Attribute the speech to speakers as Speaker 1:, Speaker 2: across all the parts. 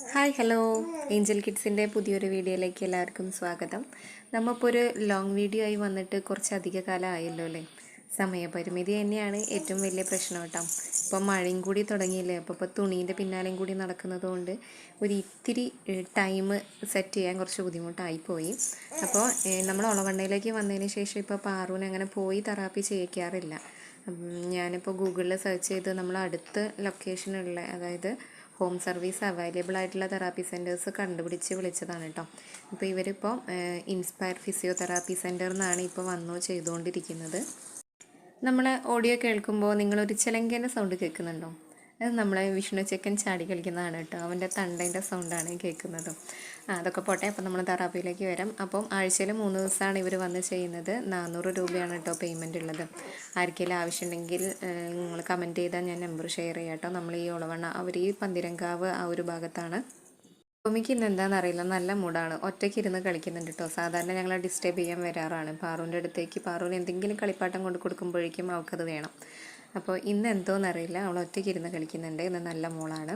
Speaker 1: Hi hello Angel കിഡ്സിൻ്റെ പുതിയൊരു വീഡിയോയിലേക്ക് എല്ലാവർക്കും സ്വാഗതം. നമ്മളിപ്പോൾ ഒരു ലോങ് വീഡിയോ ആയി വന്നിട്ട് കുറച്ചധിക കാലം ആയല്ലോ അല്ലേ. സമയപരിമിതി തന്നെയാണ് ഏറ്റവും വലിയ പ്രശ്നം കേട്ടോ. ഇപ്പോൾ മഴയും കൂടി തുടങ്ങിയില്ലേ, അപ്പോൾ തുണീൻ്റെ പിന്നാലെയും കൂടി നടക്കുന്നത് കൊണ്ട് ഒരു ഇത്തിരി ടൈം സെറ്റ് ചെയ്യാൻ കുറച്ച് ബുദ്ധിമുട്ടായിപ്പോയി. അപ്പോൾ നമ്മൾ ഒളവണ്ണയിലേക്ക് വന്നതിന് ശേഷം ഇപ്പോൾ പാറൂന് അങ്ങനെ പോയി തെറാപ്പി ചെയ്യിക്കാറില്ല. ഞാനിപ്പോൾ ഗൂഗിളിൽ സെർച്ച് ചെയ്ത് നമ്മൾ അടുത്ത ലൊക്കേഷനുള്ള, അതായത് ഹോം സർവീസ് അവൈലബിൾ ആയിട്ടുള്ള തെറാപ്പി സെൻറ്റേഴ്സ് കണ്ടുപിടിച്ച് വിളിച്ചതാണ് കേട്ടോ. ഇപ്പോൾ ഇവരിപ്പോൾ ഇൻസ്പയർ ഫിസിയോതെറാപ്പി സെൻറ്റർ എന്നാണ് ഇപ്പോൾ ചെയ്തുകൊണ്ടിരിക്കുന്നത്. നമ്മൾ ഓഡിയോ കേൾക്കുമ്പോൾ നിങ്ങളൊരു ചിലങ്കേൻ്റെ സൗണ്ട് കേൾക്കുന്നുണ്ടോ? അത് നമ്മളെ വിഷ്ണു ചെക്കൻ ചാടി കളിക്കുന്നതാണ് കേട്ടോ. അവൻ്റെ തണ്ടേൻ്റെ സൗണ്ടാണ് കേൾക്കുന്നത്. അതൊക്കെ പോട്ടെ. അപ്പോൾ നമ്മൾ തെറാപ്പിയിലേക്ക് വരാം. അപ്പം ആഴ്ചയിൽ 3 ദിവസമാണ് ഇവർ വന്ന് ചെയ്യുന്നത്. 400 രൂപയാണ് കേട്ടോ പേയ്മെൻ്റ് ഉള്ളത്. ആർക്കെങ്കിലും ആവശ്യമുണ്ടെങ്കിൽ നിങ്ങൾ കമൻറ്റ് ചെയ്താൽ ഞാൻ നമ്പർ ഷെയർ ചെയ്യാം കേട്ടോ. നമ്മൾ ഈ ഒളവണ്ണ അവർ ഈ പന്തിരങ്കാവ് ആ ഒരു ഭാഗത്താണ്. ഭൂമിക്ക് ഇന്ന് എന്താണെന്നറിയില്ല, നല്ല മൂടാണ്. ഒറ്റയ്ക്ക് ഇരുന്ന് കളിക്കുന്നുണ്ട് കേട്ടോ. സാധാരണ ഞങ്ങളെ ഡിസ്റ്റർബ് ചെയ്യാൻ വരാറാണ്. പാറുവിൻ്റെ അടുത്തേക്ക് പാറുവിന് എന്തെങ്കിലും കളിപ്പാട്ടം കൊണ്ട് കൊടുക്കുമ്പോഴേക്കും അവൾക്കത് വേണം. അപ്പോൾ ഇന്ന് എന്തോന്നറിയില്ല, അവൾ ഒറ്റയ്ക്ക് ഇരുന്ന് കളിക്കുന്നുണ്ട്. ഇന്ന് നല്ല മോളാണ്.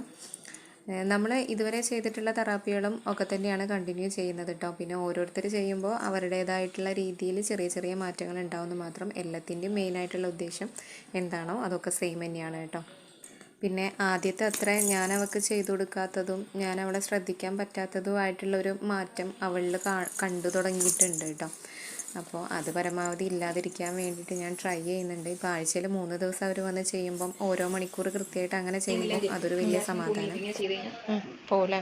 Speaker 1: നമ്മൾ ഇതുവരെ ചെയ്തിട്ടുള്ള തെറാപ്പികളും ഒക്കെ തന്നെയാണ് കണ്ടിന്യൂ ചെയ്യുന്നത് കേട്ടോ. പിന്നെ ഓരോരുത്തർ ചെയ്യുമ്പോൾ അവരുടേതായിട്ടുള്ള രീതിയിൽ ചെറിയ ചെറിയ മാറ്റങ്ങൾ ഉണ്ടാവുമെന്ന് മാത്രം. എല്ലാത്തിൻ്റെയും മെയിനായിട്ടുള്ള ഉദ്ദേശം എന്താണോ അതൊക്കെ സെയിം തന്നെയാണ് കേട്ടോ. പിന്നെ ആദ്യത്തെ അത്ര ഞാൻ അവൾക്ക് ചെയ്തു കൊടുക്കാത്തതും ഞാൻ അവളെ ശ്രദ്ധിക്കാൻ പറ്റാത്തതുമായിട്ടുള്ളൊരു മാറ്റം അവളിൽ കണ്ടു തുടങ്ങിയിട്ടുണ്ട് കേട്ടോ. അപ്പോൾ അത് പരമാവധി ഇല്ലാതിരിക്കാൻ വേണ്ടിയിട്ട് ഞാൻ ട്രൈ ചെയ്യുന്നുണ്ട്. ഇപ്പോൾ ആഴ്ചയിൽ 3 ദിവസം അവർ വന്ന് ചെയ്യുമ്പം ഓരോ മണിക്കൂർ കൃത്യമായിട്ട് അങ്ങനെ ചെയ്യുമ്പോൾ അതൊരു വലിയ സമാധാനം പോലെ.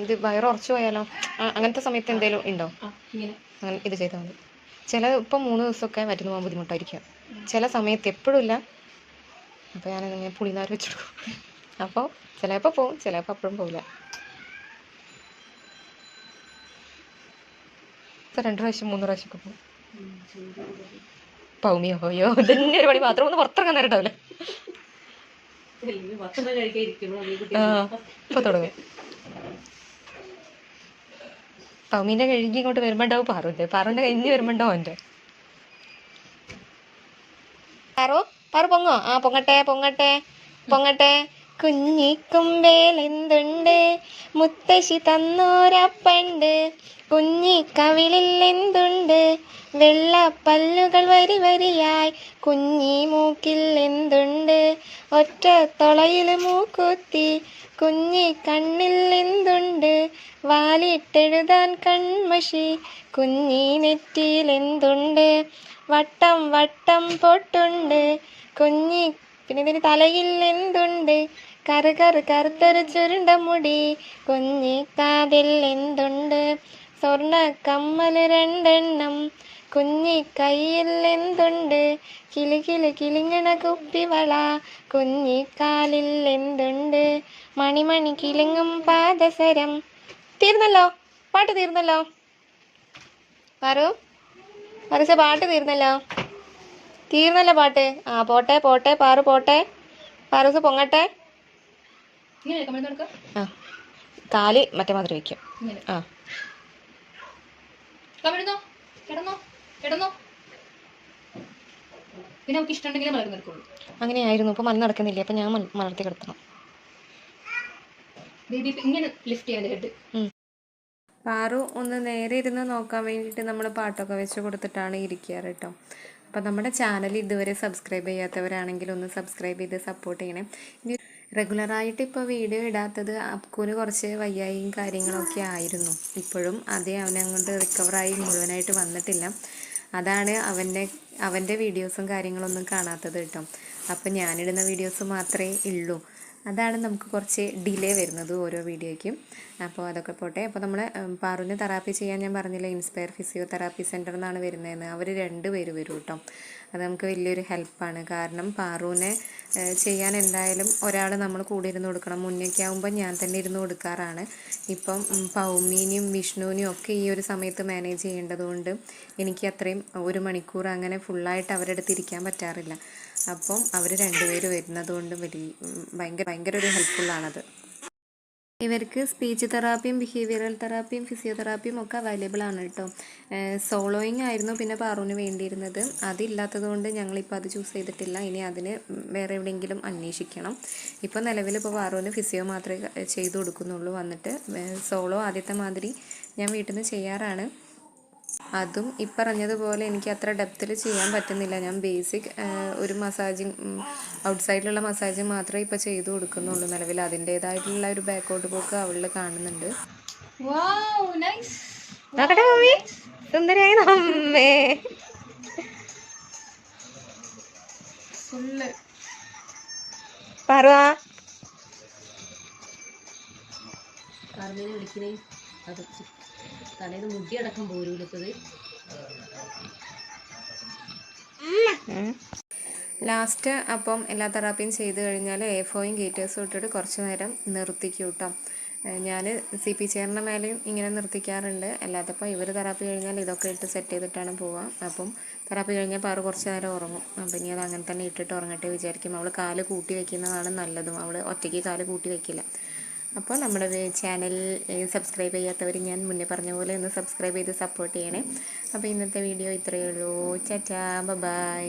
Speaker 1: ഇത് വയറുറച്ചു പോയാലോ? അങ്ങനത്തെ സമയത്ത് എന്തെങ്കിലും ഉണ്ടോ? അങ്ങനെ ഇത് ചെയ്താൽ മതി. ഇപ്പം 3 ദിവസമൊക്കെ മരുന്ന് പോകാൻ ബുദ്ധിമുട്ടായിരിക്കും. ചില സമയത്ത് എപ്പോഴും ഇല്ല. അപ്പോൾ ഞാനങ്ങനെ പുളിനാർ വെച്ചെടുക്കും. അപ്പോൾ ചിലപ്പോൾ പോവും, ചിലപ്പോൾ അപ്പോഴും പോവില്ല. 2 പ്രാവശ്യം 3 പ്രാവശ്യമൊക്കെ പോകും. പൗമിയോ പോയോ ഇതന്നെ ഒരു പണി. മാത്രം ഒന്ന് പുറത്തിറങ്ങാൻ നേരട്ടാവില്ല. ഇപ്പൊ തുടങ്ങും. പൗമീൻ്റെ കഴുകി ഇങ്ങോട്ട് വരുമ്പോണ്ടാവും പാറുവിൻ്റെ കഴിഞ്ഞ് വരുമ്പോണ്ടാവും എൻ്റെ പാറു പൊങ്ങോ? പൊങ്ങട്ടെ. കുഞ്ഞിക്കുമ്പേലെന്തുണ്ട്, മുത്തശ്ശി തന്നോരപ്പണ്ട്. കുഞ്ഞിക്കവിളിൽ എന്തുണ്ട്, വെള്ളപ്പല്ലുകൾ വരി വരിയായി. കുഞ്ഞി മൂക്കിൽ എന്തുണ്ട്, ഒറ്റ തൊളയിൽ മൂക്കുത്തി. കുഞ്ഞി കണ്ണിൽ എന്തുണ്ട്, വാലിട്ടെഴുതാൻ കൺമഷി. കുഞ്ഞി നെറ്റിയിൽ എന്തുണ്ട്, വട്ടം വട്ടം പൊട്ടുണ്ട്. പിന്നെ ഇതിന് തലയിൽ എന്തുണ്ട്, കറുത്തൊരു ചുരുണ്ട മുടി. കുഞ്ഞിക്കാതിൽ എന്തുണ്ട്, സ്വർണ്ണ കമ്മൽ 2 എണ്ണം. കുഞ്ഞിക്കൈയിൽ എന്തുണ്ട്, കിളിങ്ങണ കുപ്പിവള. കുഞ്ഞിക്കാലിൽ എന്തുണ്ട്, മണിമണി കിലുങ്ങും പാദസരം. തീർന്നല്ലോ, പാട്ട് തീർന്നല്ലോ. പാറൂസ പാട്ട് തീർന്നല്ലോ പാട്ട്. പോട്ടെ പാറു പോട്ടെ. പാറൂസ് പൊങ്ങട്ടെ. കാല് മറ്റേ മാതിരി വയ്ക്കും. പിന്നെ നമുക്ക് ഇഷ്ടമുണ്ടെങ്കിൽ മലർന്നെടുക്കുള്ളൂ. അങ്ങനെയായിരുന്നു. ഇപ്പൊ മലർന്ന് നടക്കുന്നില്ല. അപ്പൊ ഞാൻ മലർത്തി കിടത്തണം. പാറു ഒന്ന് നേരെ ഇരുന്ന് നോക്കാൻ വേണ്ടിയിട്ട് നമ്മൾ പാട്ടൊക്കെ വെച്ച് കൊടുത്തിട്ടാണ് ഇരിക്കാറ് കേട്ടോ. അപ്പോൾ നമ്മുടെ ചാനൽ ഇതുവരെ സബ്സ്ക്രൈബ് ചെയ്യാത്തവരാണെങ്കിൽ ഒന്ന് സബ്സ്ക്രൈബ് ചെയ്ത് സപ്പോർട്ട് ചെയ്യണേ. ഇനി റെഗുലറായിട്ട് ഇപ്പോൾ വീഡിയോ ഇടാത്തത് അപ്പൂന് കുറച്ച് വയ്യായും കാര്യങ്ങളൊക്കെ ആയിരുന്നു. ഇപ്പോഴും അതേ അവനങ്ങോട്ട് റിക്കവറായി മുഴുവനായിട്ട് വന്നിട്ടില്ല. അതാണ് അവൻ്റെ വീഡിയോസും കാര്യങ്ങളൊന്നും കാണാത്തത് കേട്ടോ. അപ്പം ഞാനിടുന്ന വീഡിയോസ് മാത്രമേ ഉള്ളൂ. അതാണ് നമുക്ക് കുറച്ച് ഡിലേ വരുന്നത് ഓരോ വീഡിയോയ്ക്കും. അപ്പോൾ അതൊക്കെ പോട്ടെ. അപ്പോൾ നമ്മൾ പാറുവിന് തെറാപ്പി ചെയ്യാൻ ഞാൻ പറഞ്ഞില്ല, ഇൻസ്പയർ ഫിസിയോതെറാപ്പി സെൻറ്റർ എന്നാണ് വരുന്നതെന്ന്. അവർ 2 പേര് വരും കേട്ടോ. അത് നമുക്ക് വലിയൊരു ഹെൽപ്പാണ്. കാരണം പാറുവിനെ ചെയ്യാൻ എന്തായാലും ഒരാൾ നമ്മൾ കൂടെ ഇരുന്ന് കൊടുക്കണം. മുന്നേക്ക് ആകുമ്പോൾ ഞാൻ തന്നെ ഇരുന്ന് കൊടുക്കാറാണ്. ഇപ്പം പൗമീനെയും വിഷ്ണുവിനെയും ഒക്കെ ഈ ഒരു സമയത്ത് മാനേജ് ചെയ്യേണ്ടതുകൊണ്ട് എനിക്ക് അത്രയും 1 മണിക്കൂർ അങ്ങനെ ഫുള്ളായിട്ട് അവരുടെ അടുത്ത് ഇരിക്കാൻ പറ്റാറില്ല. അപ്പം അവർ 2 പേര് വരുന്നത് കൊണ്ട് ഭയങ്കര ഒരു ഹെൽപ്ഫുള്ളാണത്. ഇവർക്ക് സ്പീച്ച് തെറാപ്പിയും ബിഹേവിയറൽ തെറാപ്പിയും ഫിസിയോതെറാപ്പിയും ഒക്കെ അവൈലബിൾ ആണ് കേട്ടോ. സോളോയിങ് ആയിരുന്നു പിന്നെ പാറുവിന് വേണ്ടിയിരുന്നത്. അതില്ലാത്തത് കൊണ്ട് ഞങ്ങളിപ്പോൾ അത് ചൂസ് ചെയ്തിട്ടില്ല. ഇനി അതിന് വേറെ എവിടെയെങ്കിലും അന്വേഷിക്കണം. ഇപ്പോൾ നിലവിൽ ഇപ്പോൾ പാറുവിന് ഫിസിയോ മാത്രമേ ചെയ്തു കൊടുക്കുന്നുള്ളൂ. വന്നിട്ട് സോളോ ആദ്യത്തെ മാതിരി ഞാൻ വീട്ടിൽ നിന്ന് ചെയ്യാറാണ്. അതും ഇപ്പറഞ്ഞതുപോലെ എനിക്ക് അത്ര ഡെപ്തിൽ ചെയ്യാൻ പറ്റുന്നില്ല. ഞാൻ ബേസിക് ഒരു മസാജിങ് ഔട്ട്സൈഡിലുള്ള മസാജിങ് മാത്രമേ ഇപ്പോൾ ചെയ്തു കൊടുക്കുന്നുള്ളൂ. നിലവിൽ അതിൻ്റേതായിട്ടുള്ള ഒരു ബാക്കോട്ട് പോക്ക് അവളിൽ കാണുന്നുണ്ട്. നോക്കട്ടെ മമ്മി, സുന്ദരിയായി നമ്മേ പറവാ വിളിക്കണേ. തലേന്ന് മുടിയടക്കം പോരൂലത്തത്. ലാസ്റ്റ് അപ്പം എല്ലാ തെറാപ്പിയും ചെയ്ത് കഴിഞ്ഞാൽ A4യും ഗേറ്റേഴ്സും ഇട്ടിട്ട് കുറച്ച് നേരം നിർത്തിക്കും കേട്ടോ. ഞാൻ CP ചെയറിൻ്റെ മേലെയും ഇങ്ങനെ നിർത്തിക്കാറുണ്ട്. അല്ലാത്തപ്പോൾ ഇവർ തെറാപ്പി കഴിഞ്ഞാൽ ഇതൊക്കെ ഇട്ട് സെറ്റ് ചെയ്തിട്ടാണ് പോവുക. അപ്പം തെറാപ്പി കഴിഞ്ഞാൽ പാറു കുറച്ച് നേരം ഉറങ്ങും. അപ്പം ഇനി അത് അങ്ങനെ തന്നെ ഇട്ടിട്ട് ഉറങ്ങട്ടെ വിചാരിക്കും. അവൾ കാല് കൂട്ടി വയ്ക്കുന്നതാണ് നല്ലതും. അവൾ ഒറ്റയ്ക്ക് കാല് കൂട്ടി വയ്ക്കില്ല. അപ്പോൾ നമ്മുടെ ചാനൽ സബ്സ്ക്രൈബ് ചെയ്യാത്തവർ ഞാൻ മുന്നേ പറഞ്ഞ പോലെ ഒന്ന് സബ്സ്ക്രൈബ് ചെയ്ത് സപ്പോർട്ട് ചെയ്യണേ. അപ്പോൾ ഇന്നത്തെ വീഡിയോ ഇത്രയേ ഉള്ളൂ. ടാറ്റാ, ബൈ.